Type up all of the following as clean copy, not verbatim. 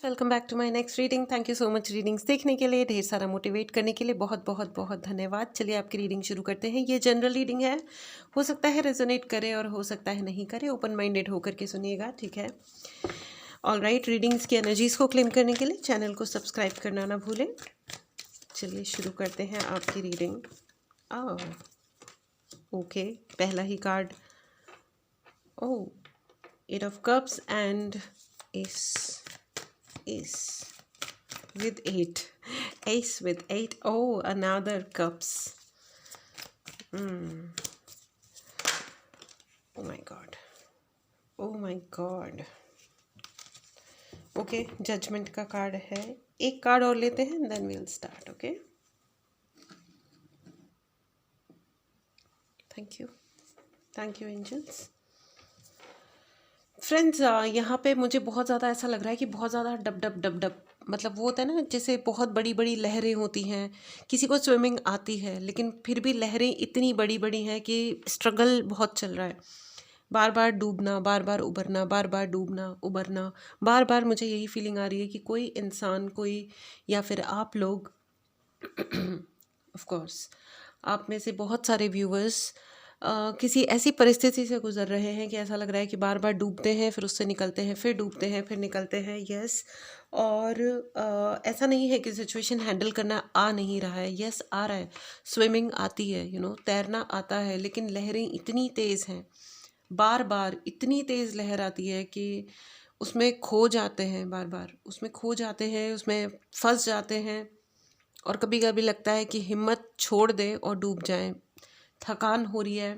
Welcome back to my next reading. Thank you so much readings देखने के लिए, ढेर सारा मोटिवेट करने के लिए बहुत बहुत बहुत धन्यवाद। चलिए आपकी रीडिंग शुरू करते हैं। ये जनरल रीडिंग है, हो सकता है रेजोनेट करे और हो सकता है नहीं करे। ओपन माइंडेड होकर के सुनिएगा, ठीक है। ऑल राइट, रीडिंग्स की एनर्जीज को क्लेम करने के लिए चैनल को सब्सक्राइब करना ना भूलें। चलिए शुरू करते हैं आपकी रीडिंग। ओके, पहला ही card, oh, eight of cups and ace with 8, ace with 8. Oh, another cups. Oh my god, oh my god. Okay, judgement का कार्ड है। एक कार्ड और लेते हैं, then we'll start. Okay, thank you angels. Friends, यहाँ पे मुझे बहुत ज़्यादा ऐसा लग रहा है कि बहुत ज़्यादा डब डब डब डब, मतलब वो होता है ना, जैसे बहुत बड़ी बड़ी लहरें होती हैं। किसी को स्विमिंग आती है लेकिन फिर भी लहरें इतनी बड़ी बड़ी हैं कि स्ट्रगल बहुत चल रहा है। बार बार डूबना, बार बार उभरना, बार बार डूबना उभरना, बार बार मुझे यही फीलिंग आ रही है कि कोई इंसान, कोई या फिर आप लोग ऑफ कोर्स आप में से बहुत सारे व्यूवर्स किसी ऐसी परिस्थिति से गुजर रहे हैं कि ऐसा लग रहा है कि बार बार डूबते हैं, फिर उससे निकलते हैं, फिर डूबते हैं, फिर निकलते हैं। यस, और ऐसा नहीं है कि सिचुएशन हैंडल करना आ नहीं रहा है। यस, आ रहा है, स्विमिंग आती है, तैरना आता है, लेकिन लहरें इतनी तेज़ हैं, बार बार इतनी तेज़ लहर आती है कि उसमें खो जाते हैं, बार बार उसमें खो जाते हैं, उसमें फंस जाते हैं। और कभी कभी लगता है कि हिम्मत छोड़ दे और डूब जाएं। थकान हो रही है,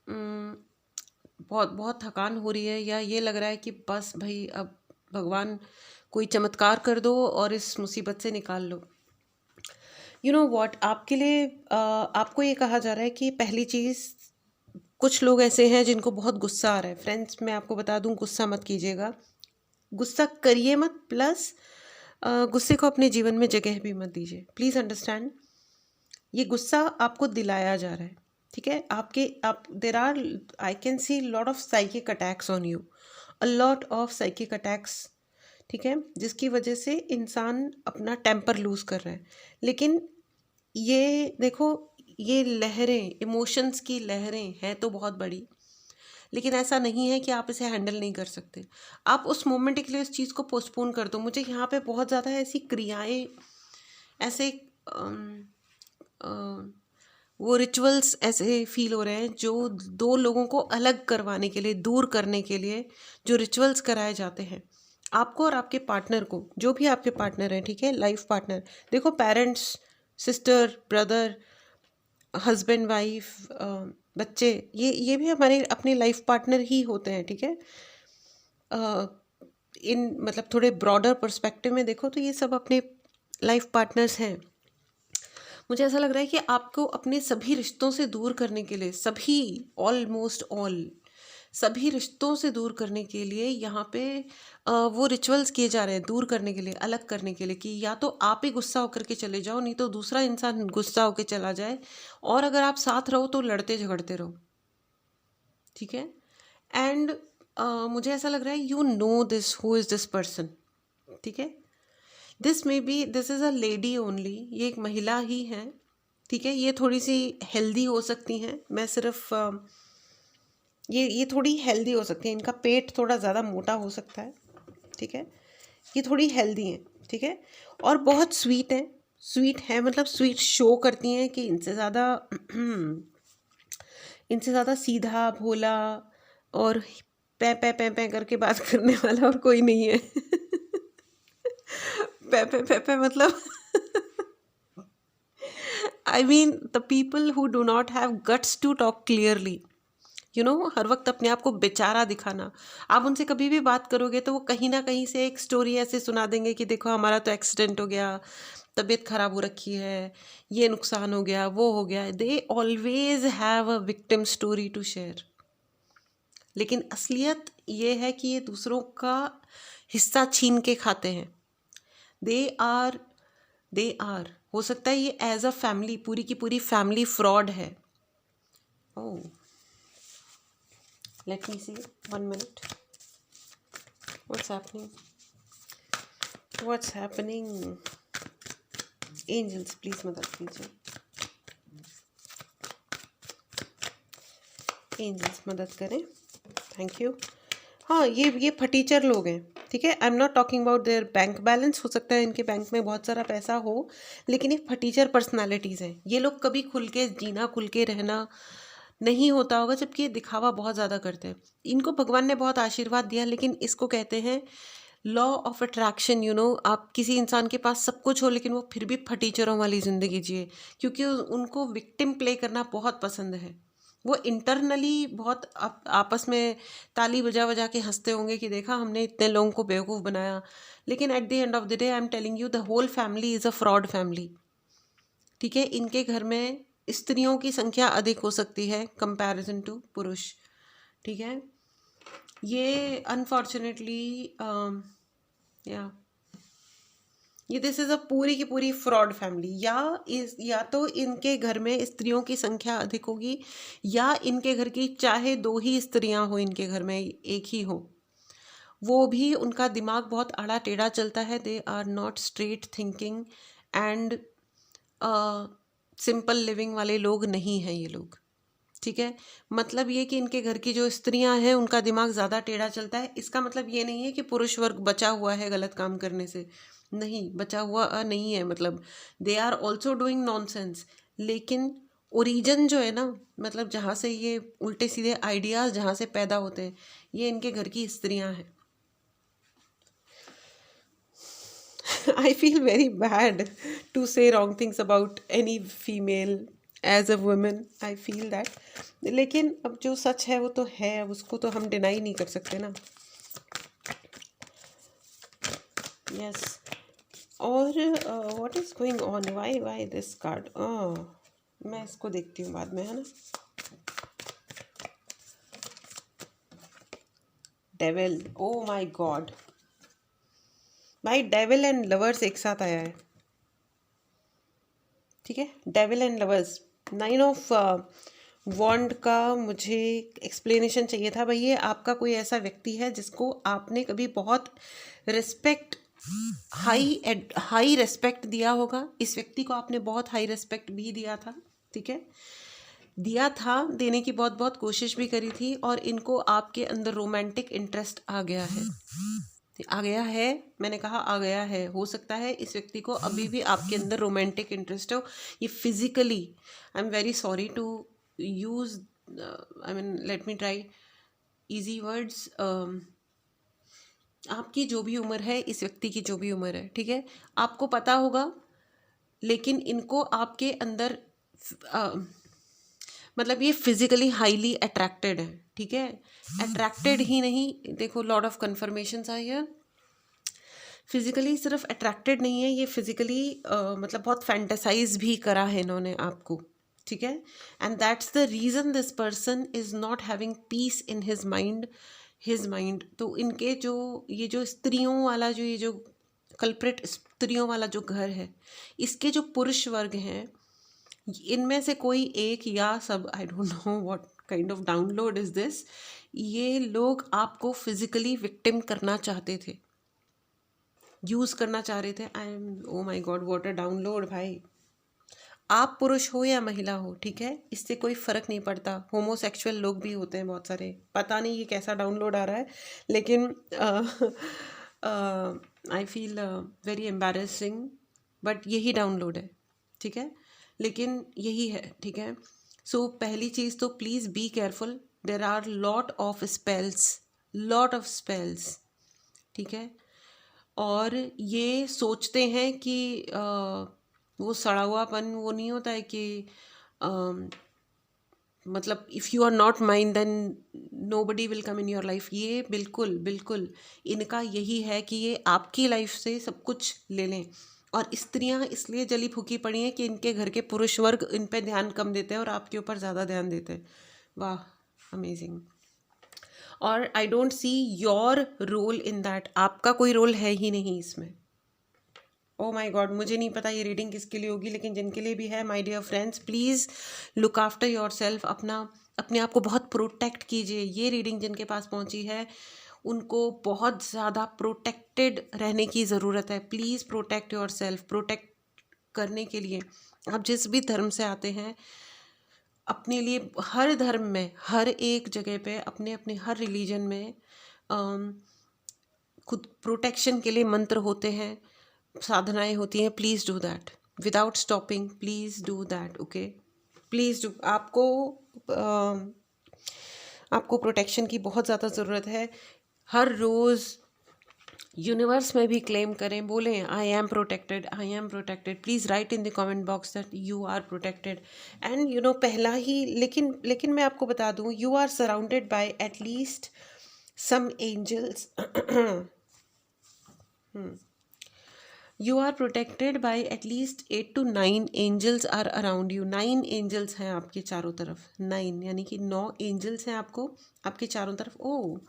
बहुत बहुत थकान हो रही है, या ये लग रहा है कि बस भाई अब भगवान कोई चमत्कार कर दो और इस मुसीबत से निकाल लो। यू नो व्हाट, आपके लिए आपको ये कहा जा रहा है कि पहली चीज़, कुछ लोग ऐसे हैं जिनको बहुत गुस्सा आ रहा है। फ्रेंड्स, मैं आपको बता दूं, गुस्सा मत कीजिएगा, गुस्सा करिए मत, प्लस गुस्से को अपने जीवन में जगह भी मत दीजिए। प्लीज़ अंडरस्टैंड, ये गुस्सा आपको दिलाया जा रहा है, ठीक है। आप there are, I can see lot of psychic attacks on you, a lot of psychic attacks, ठीक है, जिसकी वजह से इंसान अपना टेम्पर लूज़ कर रहा है। लेकिन ये देखो, ये लहरें, इमोशंस की लहरें हैं तो बहुत बड़ी, लेकिन ऐसा नहीं है कि आप इसे हैंडल नहीं कर सकते। आप उस मोमेंट के लिए उस चीज़ को पोस्टपोन कर दो। मुझे यहाँ पे बहुत ज़्यादा ऐसी क्रियाएं, ऐसे वो रिचुअल्स ऐसे फील हो रहे हैं जो दो लोगों को अलग करवाने के लिए, दूर करने के लिए जो रिचुअल्स कराए जाते हैं आपको और आपके पार्टनर को, जो भी आपके पार्टनर हैं, ठीक है, लाइफ पार्टनर। देखो, parents, sister, brother, husband, wife, बच्चे, ये भी हमारे अपने लाइफ पार्टनर ही होते हैं, ठीक है। इन मतलब थोड़े ब्रॉडर पर्सपेक्टिव में देखो तो ये सब अपने लाइफ पार्टनर्स हैं। मुझे ऐसा लग रहा है कि आपको अपने सभी रिश्तों से दूर करने के लिए, सभी, ऑलमोस्ट ऑल सभी रिश्तों से दूर करने के लिए यहाँ पे वो रिचुअल्स किए जा रहे हैं, दूर करने के लिए, अलग करने के लिए, कि या तो आप ही गुस्सा होकर के चले जाओ, नहीं तो दूसरा इंसान गुस्सा होकर चला जाए, और अगर आप साथ रहो तो लड़ते झगड़ते रहो, ठीक है। एंड मुझे ऐसा लग रहा है, you know this, who is this person, ठीक है। This is a lady only, ये एक महिला ही है, ठीक है। ये थोड़ी सी हेल्दी हो सकती हैं, मैं सिर्फ ये थोड़ी हेल्दी हो सकती है, इनका पेट थोड़ा ज़्यादा मोटा हो सकता है, ठीक है। ये थोड़ी हेल्दी हैं, ठीक है, और बहुत स्वीट हैं। स्वीट है मतलब स्वीट शो करती हैं कि इनसे ज़्यादा सीधा, भोला और पै करके बात करने वाला और कोई नहीं है। पै मतलब I mean the people who do not have guts to talk clearly, हर वक्त अपने आप को बेचारा दिखाना। आप उनसे कभी भी बात करोगे तो वो कहीं ना कहीं से एक स्टोरी ऐसे सुना देंगे कि देखो हमारा तो एक्सीडेंट हो गया, तबीयत खराब हो रखी है, ये नुकसान हो गया, वो हो गया। They always have a victim story to share. लेकिन असलियत ये है कि ये दूसरों का हिस्सा छीन के खाते हैं। दे आर हो सकता है ये एज अ फैमिली, पूरी की पूरी फैमिली फ्रॉड है। Oh, let me see, 1 minute, what's happening? What's happening? Angels please मदद कीजिए, एंजल्स मदद करें, थैंक यू। हाँ, ये फटीचर लोग हैं, ठीक है। I am not talking about their bank balance, हो सकता है इनके बैंक में बहुत सारा पैसा हो, लेकिन ये फटीचर पर्सनालिटीज़ हैं। ये लोग कभी खुल के जीना, खुल के रहना नहीं होता होगा, जबकि ये दिखावा बहुत ज़्यादा करते हैं। इनको भगवान ने बहुत आशीर्वाद दिया, लेकिन इसको कहते हैं लॉ ऑफ अट्रैक्शन। आप किसी इंसान के पास सब कुछ हो, लेकिन वो फिर भी फटीचरों वाली ज़िंदगी जिए, क्योंकि उनको विक्टिम प्ले करना बहुत पसंद है। वो इंटरनली बहुत आपस में ताली बजा बजा के हंसते होंगे कि देखा हमने इतने लोगों को बेवकूफ़ बनाया, लेकिन at the end of the day I am telling you the whole family is a fraud family, ठीक है। इनके घर में स्त्रियों की संख्या अधिक हो सकती है कंपैरिजन टू पुरुष, ठीक है। ये अनफॉर्चुनेटली या ये दिस इज़ अ पूरी की पूरी फ्रॉड फैमिली। या तो इनके घर में स्त्रियों की संख्या अधिक होगी, या इनके घर की चाहे 2 ही स्त्रियां हो, इनके घर में एक ही हो, वो भी उनका दिमाग बहुत आड़ा टेढ़ा चलता है। They are not straight thinking and simple living वाले लोग नहीं हैं ये लोग, ठीक है। मतलब ये कि इनके घर की जो स्त्रियां हैं उनका दिमाग ज़्यादा टेढ़ा चलता है। इसका मतलब ये नहीं है कि पुरुष वर्ग बचा हुआ है गलत काम करने से, नहीं, बचा हुआ नहीं है। मतलब they are also doing nonsense, लेकिन ओरिजिन जो है ना, मतलब जहाँ से ये उल्टे सीधे आइडियाज़ जहाँ से पैदा होते हैं, ये इनके घर की स्त्रियां हैं। I feel very bad to say wrong things about any female as a woman. I feel that. लेकिन अब जो सच है वो तो है, अब उसको तो हम डिनाई नहीं कर सकते ना। Yes. और what is going on? Why this card? मैं इसको देखती हूँ बाद में, है ना। Devil. Oh my God. भाई डेविल एंड लवर्स एक साथ आया है, ठीक है। डेविल एंड लवर्स, 9 ऑफ वॉन्ड का मुझे एक्सप्लेनेशन चाहिए था। भाई ये आपका कोई ऐसा व्यक्ति है जिसको आपने कभी बहुत रिस्पेक्ट, हाई रिस्पेक्ट दिया होगा। इस व्यक्ति को आपने बहुत हाई रिस्पेक्ट भी दिया था, ठीक है, दिया था, देने की बहुत बहुत कोशिश भी करी थी, और इनको आपके अंदर रोमांटिक इंटरेस्ट आ गया है। आ गया है, मैंने कहा आ गया है। हो सकता है इस व्यक्ति को अभी भी आपके अंदर रोमांटिक इंटरेस्ट हो। ये physically, I am very sorry to use, I mean let me try easy words. आपकी जो भी उम्र है, इस व्यक्ति की जो भी उम्र है, ठीक है, आपको पता होगा, लेकिन इनको आपके अंदर मतलब ये फिजिकली हाईली अट्रैक्टेड है, ठीक है। अट्रैक्टेड ही नहीं, देखो lot of confirmations are here. Physically सिर्फ अट्रैक्टेड नहीं है ये, फिजिकली मतलब बहुत फैंटेसाइज भी करा है इन्होंने आपको, ठीक है। And that's the reason this person is not having peace in his mind. तो इनके जो ये जो स्त्रियों वाला जो ये जो कल्प्रिट स्त्रियों वाला जो घर है, इसके जो पुरुष वर्ग हैं, इनमें से कोई एक या सब, I don't know what kind of download is this, ये लोग आपको फिजिकली विक्टिम करना चाहते थे, यूज़ करना चाह रहे थे। I am, oh my god, what a download भाई। आप पुरुष हो या महिला हो, ठीक है, इससे कोई फ़र्क नहीं पड़ता। होमोसेक्सुअल लोग भी होते हैं बहुत सारे, पता नहीं ये कैसा डाउनलोड आ रहा है, लेकिन I feel very embarrassing, but यही डाउनलोड है, ठीक है, लेकिन यही है, ठीक है। सो पहली चीज़ तो please be careful, there are lot of spells, ठीक है। और ये सोचते हैं कि वो सड़ा हुआपन वो नहीं होता है कि मतलब if you are not mine then nobody will come in your life. ये बिल्कुल इनका यही है कि ये आपकी लाइफ से सब कुछ ले लें। और स्त्रियां इसलिए जली फूकी पड़ी हैं कि इनके घर के पुरुष वर्ग इन पे ध्यान कम देते हैं और आपके ऊपर ज़्यादा ध्यान देते हैं। वाह, अमेजिंग। और I don't see your role in that, आपका कोई रोल है ही नहीं इसमें। ओ माय गॉड, मुझे नहीं पता ये रीडिंग किसके लिए होगी, लेकिन जिनके लिए भी है, my dear friends, please look after your self. अपने आप को बहुत प्रोटेक्ट कीजिए। ये रीडिंग जिनके पास पहुंची है उनको बहुत ज़्यादा प्रोटेक्टेड रहने की ज़रूरत है। Please protect your self. Protect करने के लिए आप जिस भी धर्म से आते हैं, अपने लिए हर धर्म में, हर एक जगह पे, अपने अपने हर रिलीजन में अम, खुद प्रोटेक्शन के लिए मंत्र होते हैं, साधनाएं होती हैं। Please do that without stopping. Please do that, okay. Please do. आपको प्रोटेक्शन की बहुत ज़्यादा ज़रूरत है। हर रोज़ यूनिवर्स में भी क्लेम करें, बोलें I am protected, I am protected. Please write in the comment box that you are protected. And पहला ही, लेकिन मैं आपको बता दूं, you are surrounded by at least some angels. You are protected by at least 8 to 9 angels are around you. 9 angels हैं आपके चारों तरफ। 9 यानी कि 9 एंजल्स हैं आपके चारों तरफ। Oh,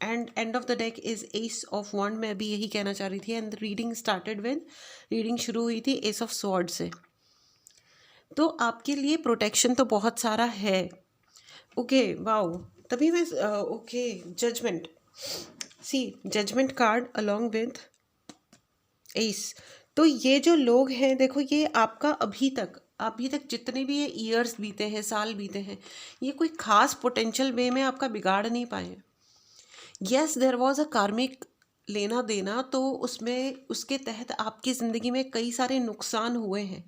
and end of the deck is ace of wands. मैं भी यही कहना चाह रही थी। And reading started when, reading शुरू हुई थी एस ऑफ स्वॉर्ड से। तो आपके लिए प्रोटेक्शन तो बहुत सारा है। Okay, wow. तभी मैं okay, judgement. See, judgement card along with ace. तो ये जो लोग हैं, देखो, ये आपका अभी तक जितने भी ये ईयर्स बीते हैं, साल बीते हैं, ये कोई खास पोटेंशियल वे में आपका बिगाड़ नहीं पाए। यस, देयर वॉज अ कार्मिक लेना देना, तो उसमें, उसके तहत आपकी ज़िंदगी में कई सारे नुकसान हुए हैं,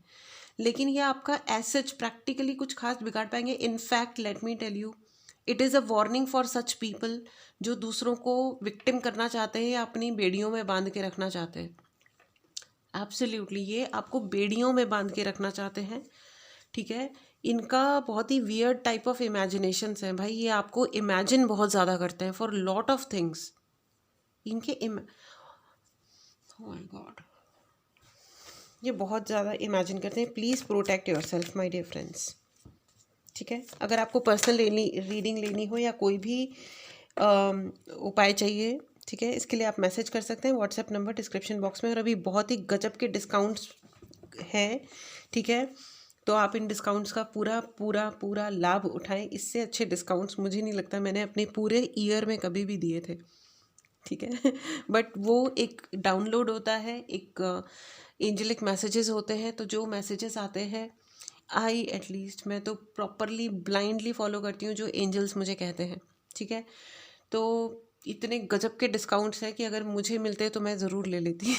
लेकिन ये आपका एज सच प्रैक्टिकली कुछ खास बिगाड़ पाएंगे? In fact let me tell you, it is a warning for such people जो दूसरों को विक्टिम करना चाहते हैं या अपनी बेड़ियों में बांध के रखना चाहते हैं। एब्सोल्युटली, ये आपको बेड़ियों में बांध के रखना चाहते हैं, ठीक है। इनका बहुत ही वियर्ड टाइप ऑफ इमेजिनेशंस हैं भाई। ये आपको इमेजिन बहुत ज़्यादा करते हैं फॉर लॉट ऑफ थिंग्स। इनके ओह माय गॉड, ये बहुत ज़्यादा इमेजिन करते हैं। Please protect your self my dear friends, ठीक है। अगर आपको पर्सनल रीडिंग लेनी हो या कोई भी उपाय चाहिए, ठीक है, इसके लिए आप मैसेज कर सकते हैं। व्हाट्सएप नंबर डिस्क्रिप्शन बॉक्स में। और अभी बहुत ही गजब के डिस्काउंट्स हैं, ठीक है। तो आप इन डिस्काउंट्स का पूरा पूरा पूरा लाभ उठाएं। इससे अच्छे डिस्काउंट्स मुझे नहीं लगता मैंने अपने पूरे ईयर में कभी भी दिए थे, ठीक है। बट वो एक डाउनलोड होता है, एक एंजेलिक मैसेजेस होते हैं। तो जो मैसेजेस आते हैं, एटलीस्ट मैं तो प्रॉपरली ब्लाइंडली फॉलो करती हूँ जो एंजल्स मुझे कहते हैं, ठीक है। तो इतने गजब के डिस्काउंट्स हैं कि अगर मुझे मिलते तो मैं ज़रूर ले लेती।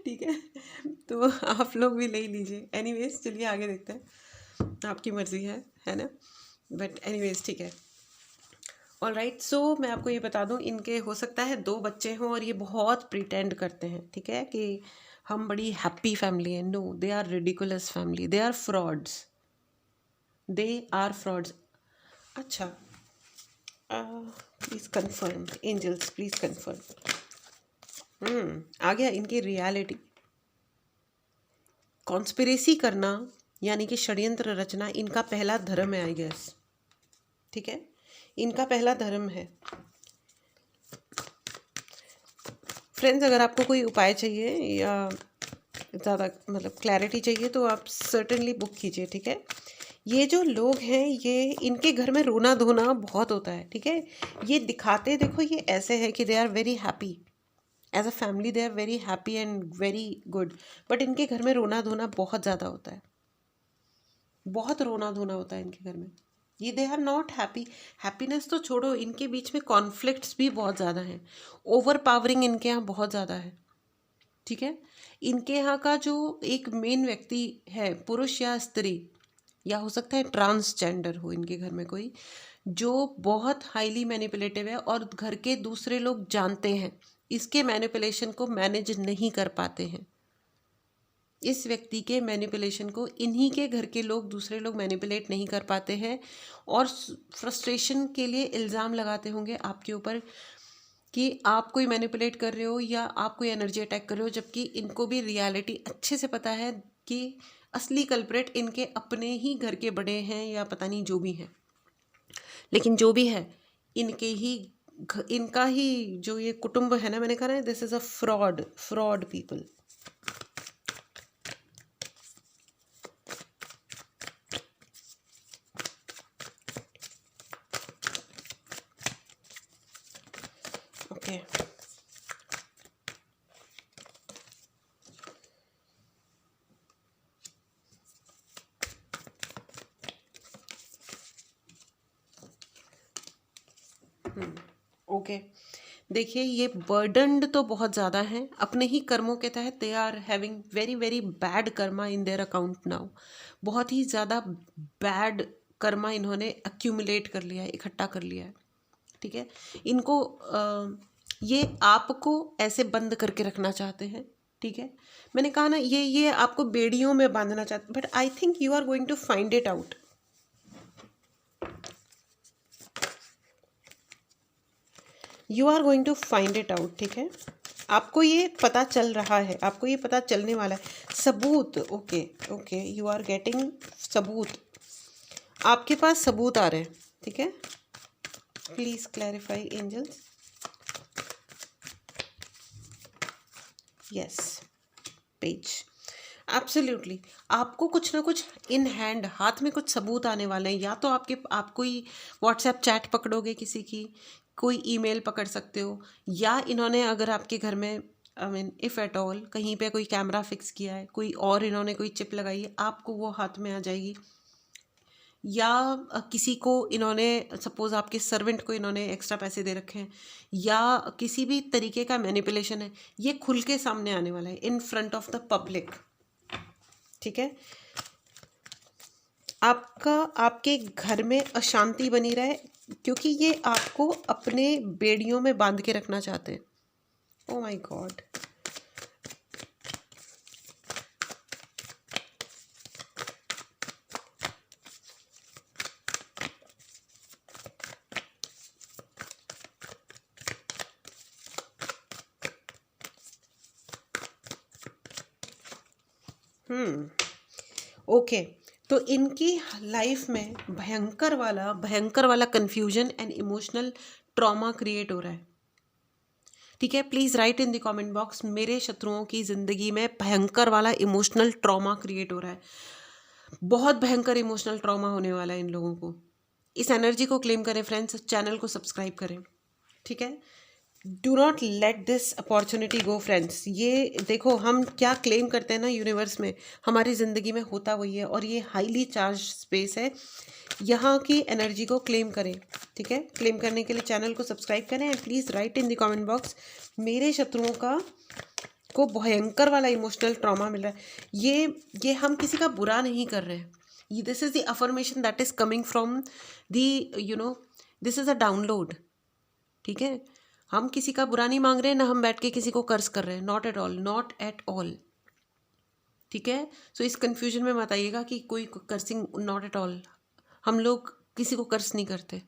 ठीक है, तो आप लोग भी ले ही लीजिए। एनीवेज, चलिए आगे देखते हैं, आपकी मर्ज़ी है ना। बट एनीवेज, ठीक है, ऑल राइट। सो मैं आपको ये बता दूं, इनके हो सकता है 2 बच्चे हों और ये बहुत प्रिटेंड करते हैं, ठीक है, कि हम बड़ी हैप्पी फैमिली है। No, they are ridiculous family. They are frauds. They are frauds. अच्छा, please confirm angels, please confirm. आ गया इनकी रियलिटी। कॉन्स्पिरेसी करना यानी कि षड्यंत्र रचना इनका पहला धर्म है, आई गेस, ठीक है। इनका पहला धर्म है। फ्रेंड्स, अगर आपको कोई उपाय चाहिए या ज़्यादा मतलब क्लैरिटी चाहिए तो आप सर्टेनली बुक कीजिए, ठीक है। ये जो लोग हैं, ये इनके घर में रोना धोना बहुत होता है, ठीक है। ये दिखाते, देखो, ये ऐसे है कि they are very happy as a family, they are very happy and very good. But इनके घर में रोना धोना बहुत ज़्यादा होता है, बहुत रोना धोना होता है इनके घर में। ये they are not happy. Happiness तो छोड़ो, इनके बीच में कॉन्फ्लिक्ट्स भी बहुत ज़्यादा हैं। ओवर पावरिंग इनके यहाँ बहुत ज़्यादा है, ठीक है। इनके यहाँ का जो एक मेन व्यक्ति है, पुरुष या स्त्री, या हो सकता है ट्रांसजेंडर हो इनके घर में कोई, जो बहुत हाईली मैनिपुलेटिव है और घर के दूसरे लोग जानते हैं, इसके मैनिपुलेशन को मैनेज नहीं कर पाते हैं। इस व्यक्ति के मैनिपुलेशन को इन्हीं के घर के लोग, दूसरे लोग मैनिपुलेट नहीं कर पाते हैं और फ्रस्ट्रेशन के लिए इल्ज़ाम लगाते होंगे आपके ऊपर कि आप कोई मैनिपुलेट कर रहे हो या आप कोई एनर्जी अटैक कर रहे हो, जबकि इनको भी रियलिटी अच्छे से पता है कि असली कल्प्रेट इनके अपने ही घर के बड़े हैं या पता नहीं जो भी हैं। लेकिन जो भी है, इनका ही जो ये कुटुंब है ना, मैंने कहा ना, this is a fraud people. Okay, देखिए ये बर्डन्ड तो बहुत ज़्यादा हैं अपने ही कर्मों के तहत। They are having very very bad karma in their account now. बहुत ही ज़्यादा बैड कर्मा इन्होंने अक्यूमुलेट कर लिया है, इकट्ठा कर लिया है। ठीक है, इनको ये आपको ऐसे बंद करके रखना चाहते हैं। ठीक है, मैंने कहा ना ये आपको बेड़ियों में बांधना चाहते, but I think you are going to find it out. You are going to find it out. ठीक है, आपको ये पता चल रहा है, आपको ये पता चलने वाला है। सबूत, okay okay, you are getting सबूत, आपके पास सबूत आ रहे हैं। ठीक है, please clarify angels. Yes, page, absolutely आपको कुछ ना कुछ इन हैंड, हाथ में कुछ सबूत आने वाले हैं। या तो आप कोई व्हाट्सएप चैट पकड़ोगे किसी की, कोई ईमेल पकड़ सकते हो, या इन्होंने अगर आपके घर में I mean if at all कहीं पे कोई कैमरा फिक्स किया है, कोई और इन्होंने कोई चिप लगाई है, आपको वो हाथ में आ जाएगी। या किसी को इन्होंने, सपोज आपके सर्वेंट को इन्होंने एक्स्ट्रा पैसे दे रखे हैं, या किसी भी तरीके का मैनिपुलेशन है, ये खुल के सामने आने वाला है in front of the public. ठीक है, आपके घर में अशांति बनी रहे, क्योंकि ये आपको अपने बेड़ियों में बांध के रखना चाहते हैं। ओ माय गॉड, ओके, तो इनकी लाइफ में भयंकर वाला confusion and emotional trauma create हो रहा है। ठीक है, please write in the comment box, मेरे शत्रुओं की ज़िंदगी में भयंकर वाला इमोशनल ट्रॉमा क्रिएट हो रहा है। बहुत भयंकर इमोशनल ट्रॉमा होने वाला है इन लोगों को। इस एनर्जी को क्लेम करें फ्रेंड्स, चैनल को सब्सक्राइब करें। ठीक है, do not let this opportunity go friends. ये देखो, हम क्या क्लेम करते हैं ना यूनिवर्स में, हमारी ज़िंदगी में होता वही है, और ये हाईली चार्ज स्पेस है। यहाँ की एनर्जी को क्लेम करें। ठीक है, क्लेम करने के लिए चैनल को सब्सक्राइब करें and please write in the comment box, मेरे शत्रुओं को भयंकर वाला इमोशनल ट्रॉमा मिल रहा है। ये हम किसी का बुरा नहीं कर रहे हैं। This is the affirmation that is coming from the this is a download. ठीक है, हम किसी का बुरा नहीं मांग रहे हैं, ना हम बैठ के किसी को कर्ज कर रहे हैं, not at all, not at all. ठीक है, सो इस कंफ्यूजन में मत आइएगा कि कोई कर्सिंग, नॉट एट ऑल। हम लोग किसी को कर्ज नहीं करते,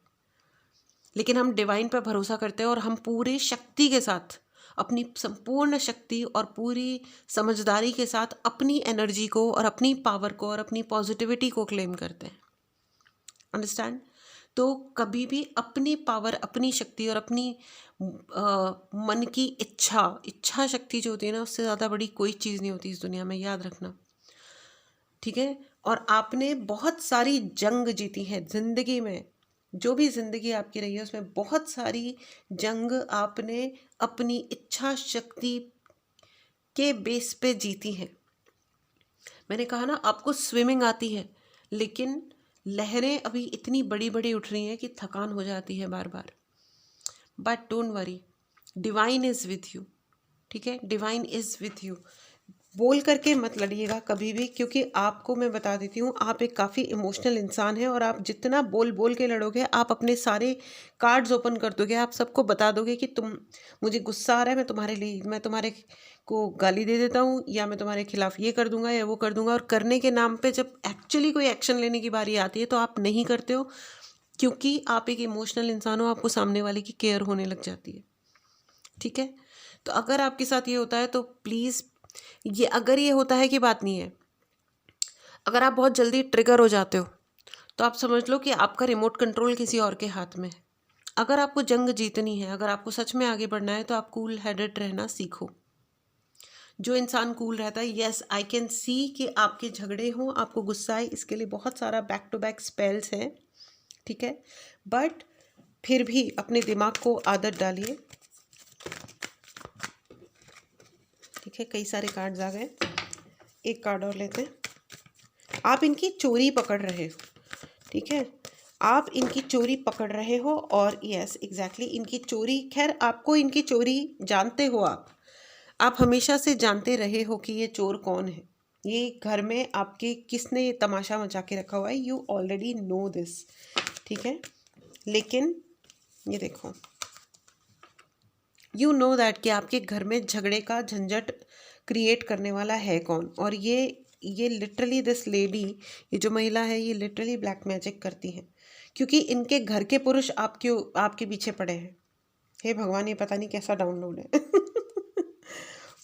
लेकिन हम डिवाइन पर भरोसा करते हैं, और हम पूरे शक्ति के साथ, अपनी संपूर्ण शक्ति और पूरी समझदारी के साथ अपनी एनर्जी को और अपनी पावर को और अपनी पॉजिटिविटी को क्लेम करते हैं। अंडरस्टैंड? तो कभी भी अपनी पावर, अपनी शक्ति और अपनी मन की इच्छा शक्ति जो होती है ना, उससे ज़्यादा बड़ी कोई चीज़ नहीं होती इस दुनिया में, याद रखना। ठीक है, और आपने बहुत सारी जंग जीती है ज़िंदगी में। जो भी ज़िंदगी आपकी रही है उसमें बहुत सारी जंग आपने अपनी इच्छा शक्ति के बेस पे जीती है। मैंने कहा ना, आपको स्विमिंग आती है, लेकिन लहरें अभी इतनी बड़ी बड़ी उठ रही हैं कि थकान हो जाती है बार बार। But don't worry, divine is with you. ठीक है, डिवाइन इज़ विथ यू। बोल करके मत लड़िएगा कभी भी, क्योंकि आपको मैं बता देती हूँ, आप एक काफ़ी इमोशनल इंसान हैं, और आप जितना बोल बोल के लड़ोगे, आप अपने सारे कार्ड्स ओपन कर दोगे। आप सबको बता दोगे कि मुझे गुस्सा आ रहा है, मैं तुम्हारे को गाली दे देता हूँ, या मैं तुम्हारे खिलाफ ये कर दूंगा या वो कर दूंगा। और करने के नाम पे जब एक्चुअली कोई एक्शन लेने की बारी आती है तो आप नहीं करते हो, क्योंकि आप एक इमोशनल इंसान हो, आपको सामने वाले की केयर होने लग जाती है। ठीक है, तो अगर आपके साथ ये होता है तो प्लीज़, अगर ये होता है कि बात नहीं है, अगर आप बहुत जल्दी ट्रिगर हो जाते हो तो आप समझ लो कि आपका रिमोट कंट्रोल किसी और के हाथ में है। अगर आपको जंग जीतनी है, अगर आपको सच में आगे बढ़ना है, तो आप कूल हेडेड रहना सीखो। जो इंसान कूल रहता है, यस आई कैन सी कि आपके झगड़े हों, आपको गुस्सा आए, इसके लिए बहुत सारा बैक टू बैक स्पेल्स हैं। ठीक है, बट फिर भी अपने दिमाग को आदत डालिए। ठीक है, कई सारे कार्ड्स आ गए, एक कार्ड और लेते हैं। आप इनकी चोरी पकड़ रहे हो। ठीक है, आप इनकी चोरी पकड़ रहे हो और यस एग्जैक्टली इनकी चोरी, खैर आपको इनकी चोरी जानते हो आप हमेशा से जानते रहे हो कि ये चोर कौन है, ये घर में आपके किसने ये तमाशा मचा के रखा हुआ है, यू ऑलरेडी नो दिस, ठीक है। लेकिन ये देखो, यू नो दैट कि आपके घर में झगड़े का झंझट क्रिएट करने वाला है कौन। और ये लिटरली दिस लेडी, ये जो महिला है ये लिटरली ब्लैक मैजिक करती है, क्योंकि इनके घर के पुरुष आपके पीछे पड़े हैं। हे भगवान, ये पता नहीं कैसा डाउनलोड है।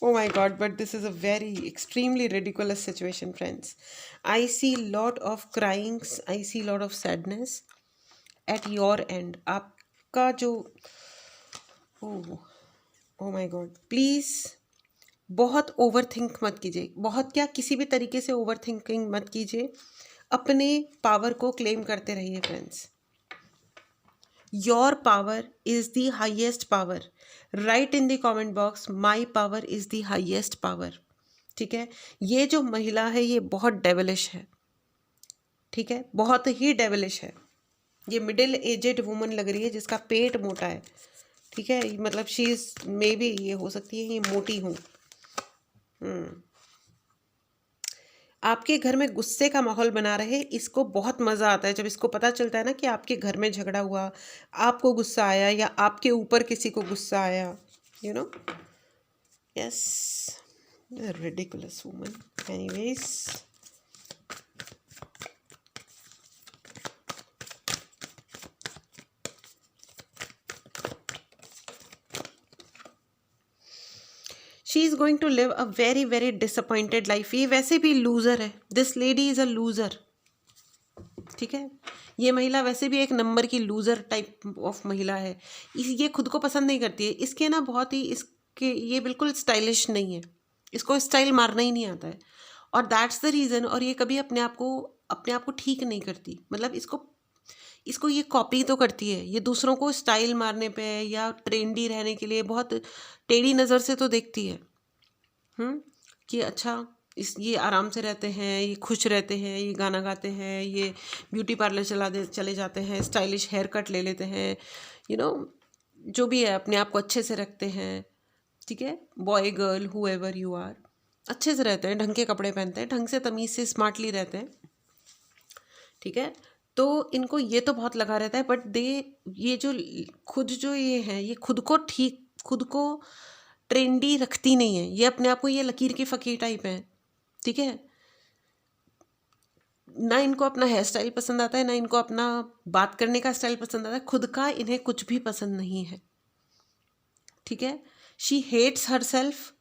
Oh my God, but this is a very extremely ridiculous situation, friends. I see lot of cryings, I see lot of sadness at your end. आपका जो oh my God, प्लीज़ बहुत ओवर थिंक मत कीजिए, बहुत क्या किसी भी तरीके से ओवर थिंकिंग मत कीजिए, अपने पावर को क्लेम करते रहिए friends. Your power is the highest power, right in the comment box my power is the highest power, ठीक है। ये जो महिला है ये बहुत डेवलिश है, ठीक है, बहुत ही डेवलिश है। ये मिडिल एजेड वुमन लग रही है जिसका पेट मोटा है, ठीक है, मतलब शी इज़ मे बी, ये हो सकती है ये मोटी हूँ। आपके घर में गुस्से का माहौल बना रहे, इसको बहुत मज़ा आता है जब इसको पता चलता है ना कि आपके घर में झगड़ा हुआ, आपको गुस्सा आया या आपके ऊपर किसी को गुस्सा आया, you know. Yes, ridiculous woman. Anyways, she is going to live a very very disappointed life. ये वैसे भी लूज़र है, this lady is a loser, ठीक है। ये महिला वैसे भी एक नंबर की लूज़र टाइप ऑफ महिला है। ये खुद को पसंद नहीं करती है, इसके ना बहुत ही इसके ये बिल्कुल स्टाइलिश नहीं है, इसको स्टाइल मारना ही नहीं आता है, और दैट्स द रीज़न। और ये कभी अपने आप को ठीक नहीं करती, मतलब इसको ये कॉपी तो करती है, ये दूसरों को स्टाइल मारने पे या ट्रेंडी रहने के लिए बहुत टेढ़ी नज़र से तो देखती है, कि अच्छा ये आराम से रहते हैं, ये खुश रहते हैं, ये गाना गाते हैं, ये ब्यूटी पार्लर चले जाते हैं, स्टाइलिश हेयर कट ले लेते हैं, यू नो, जो भी है अपने आप को अच्छे से रखते हैं, ठीक है। Boy girl whoever you are, अच्छे से रहते हैं, ढंग के कपड़े पहनते हैं, ढंग से तमीज़ से स्मार्टली रहते हैं, ठीक है। तो इनको ये तो बहुत लगा रहता है, बट ये जो ये है, ये खुद को ट्रेंडी रखती नहीं है, ये अपने आप को ये लकीर की फ़कीर टाइप है, ठीक है। ना इनको अपना हेयर स्टाइल पसंद आता है, ना इनको अपना बात करने का स्टाइल पसंद आता है, खुद का इन्हें कुछ भी पसंद नहीं है, ठीक है। She hates her self,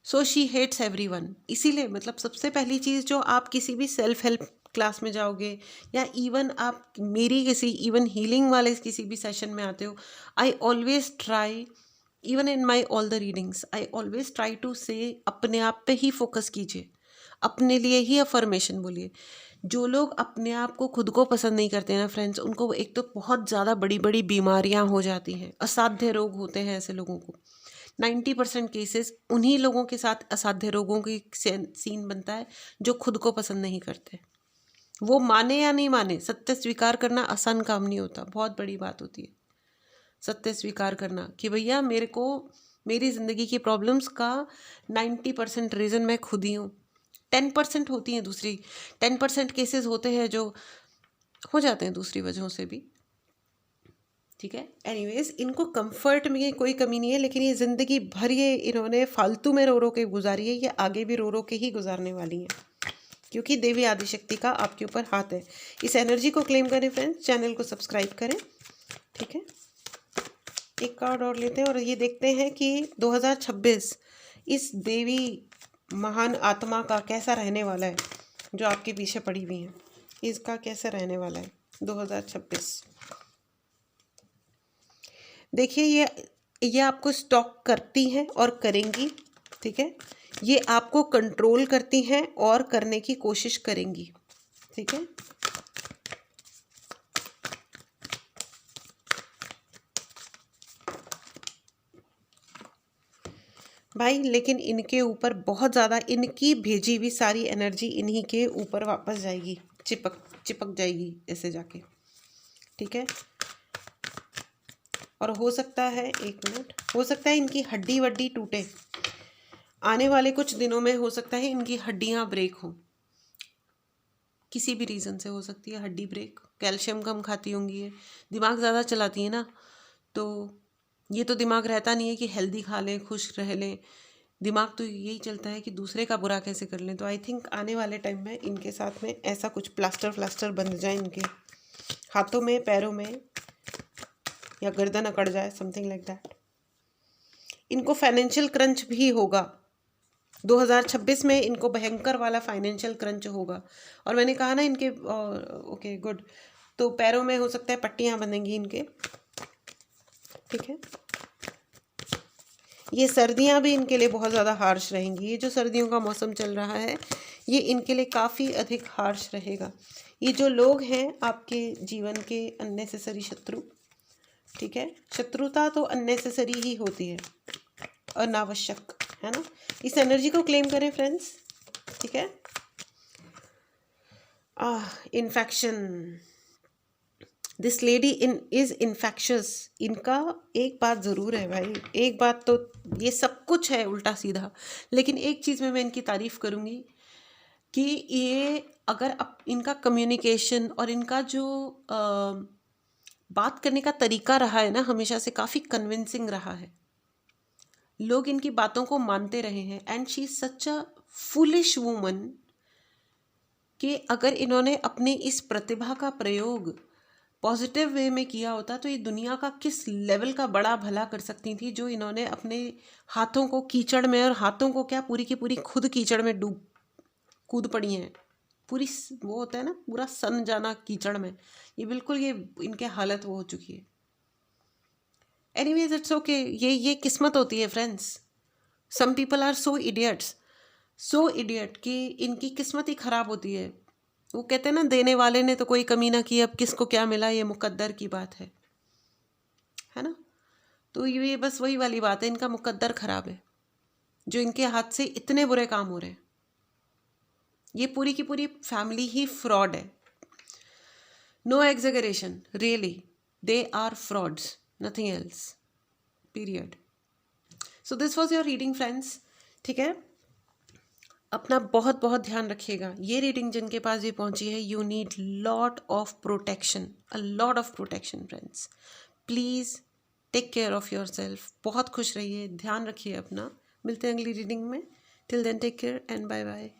so she hates everyone. इसीलिए मतलब सबसे पहली चीज़, जो आप किसी भी सेल्फ हेल्प क्लास में जाओगे या इवन आप मेरी किसी इवन हीलिंग वाले किसी भी सेशन में आते हो, I always try, even in my all the readings, I always try to say अपने आप पे ही फोकस कीजिए, अपने लिए ही अफर्मेशन बोलिए। जो लोग अपने आप को खुद को पसंद नहीं करते ना फ्रेंड्स, उनको एक तो बहुत ज़्यादा बड़ी बड़ी बीमारियां हो जाती हैं, असाध्य रोग होते हैं ऐसे लोगों को। 90% केसेस उन्हीं लोगों के साथ असाध्य रोगों की सीन बनता है जो खुद को पसंद नहीं करते। वो माने या नहीं माने, सत्य स्वीकार करना आसान काम नहीं होता, बहुत बड़ी बात होती है सत्य स्वीकार करना कि भैया मेरी ज़िंदगी की प्रॉब्लम्स का 90% रीज़न मैं खुद ही हूँ। 10% होती हैं दूसरी, 10% केसेस होते हैं जो हो जाते हैं दूसरी वजहों से भी, ठीक है। एनीवेज, इनको कंफर्ट में कोई कमी नहीं है, लेकिन ये ज़िंदगी भर ये इन्होंने फालतू में रो रो के गुजारी है, ये आगे भी रो रो के ही गुजारने वाली हैं, क्योंकि देवी आदिशक्ति का आपके ऊपर हाथ है। इस एनर्जी को क्लेम करें फ्रेंड्स, चैनल को सब्सक्राइब करें, ठीक है। एक कार्ड और लेते हैं और ये देखते हैं कि 2026 इस देवी महान आत्मा का कैसा रहने वाला है, जो आपके पीछे पड़ी हुई है, इसका कैसा रहने वाला है 2026। देखिए, ये आपको स्टॉक करती हैं और करेंगी, ठीक है। ये आपको कंट्रोल करती हैं और करने की कोशिश करेंगी, ठीक है। भाई, लेकिन इनके ऊपर बहुत ज़्यादा इनकी भेजी हुई सारी एनर्जी इन्हीं के ऊपर वापस जाएगी, चिपक जाएगी ऐसे जाके, ठीक है। और हो सकता है, एक मिनट, हो सकता है इनकी हड्डी वड्डी टूटे, आने वाले कुछ दिनों में हो सकता है इनकी हड्डियां ब्रेक हो, किसी भी रीज़न से हो सकती है हड्डी ब्रेक। कैल्शियम कम खाती होंगी ये, दिमाग ज़्यादा चलाती है ना, तो ये तो दिमाग रहता नहीं है कि हेल्दी खा लें, खुश रह लें, दिमाग तो यही चलता है कि दूसरे का बुरा कैसे कर लें। तो आई थिंक आने वाले टाइम में इनके साथ में ऐसा कुछ प्लास्टर बंध जाए इनके हाथों में, पैरों में, या गर्दन अकड़ जाए, समथिंग लाइक दैट। इनको फाइनेंशियल क्रंच भी होगा 2026 में, इनको भयंकर वाला फाइनेंशियल क्रंच होगा। और मैंने कहा ना इनके ओके गुड, तो पैरों में हो सकता है पट्टियां बंधेंगी इनके, ठीक है। ये सर्दियां भी इनके लिए बहुत ज़्यादा हार्श रहेंगी। ये जो सर्दियों का मौसम चल रहा है ये इनके लिए काफ़ी अधिक हार्श रहेगा। ये जो लोग हैं आपके जीवन के अननेसेसरी शत्रु, ठीक है, शत्रुता तो अननेसेसरी ही होती है, अनावश्यक, है ना। इस एनर्जी को क्लेम करें फ्रेंड्स, ठीक है। Infection, this lady is infectious. इनका एक बात ज़रूर है भाई, एक बात तो, ये सब कुछ है उल्टा सीधा, लेकिन एक चीज़ में मैं इनकी तारीफ़ करूँगी कि ये अगर इनका कम्युनिकेशन और इनका जो बात करने का तरीका रहा है ना, हमेशा से काफ़ी कन्विंसिंग रहा है, लोग इनकी बातों को मानते रहे हैं। And she is such a foolish woman कि अगर इन्होंने अपनी इस प्रतिभा का प्रयोग पॉजिटिव वे में किया होता तो ये दुनिया का किस लेवल का बड़ा भला कर सकती थी, जो इन्होंने अपने हाथों को कीचड़ में, और हाथों को क्या, पूरी की पूरी खुद कीचड़ में कूद पड़ी हैं, पूरी वो होता है ना, पूरा सन जाना कीचड़ में, ये बिल्कुल ये इनके हालत वो हो चुकी है। एनीवेज इट्स ओके, ये किस्मत होती है friends. Some people are so idiot कि इनकी किस्मत ही खराब होती है। वो कहते हैं ना, देने वाले ने तो कोई कमी ना की, अब किसको क्या मिला ये मुकद्दर की बात है ना। तो ये बस वही वाली बात है, इनका मुकद्दर खराब है जो इनके हाथ से इतने बुरे काम हो रहे हैं। ये पूरी की पूरी फैमिली ही फ्रॉड है, no exaggeration, really they are frauds, nothing else, period. So this was your reading friends, ठीक है। अपना बहुत बहुत ध्यान रखिएगा। ये रीडिंग जिनके पास भी पहुंची है, you need lot of protection, a lot of protection friends. Please take care of your self. बहुत खुश रहिए, ध्यान रखिए अपना। मिलते हैं अगली रीडिंग में। Till then take care and bye bye.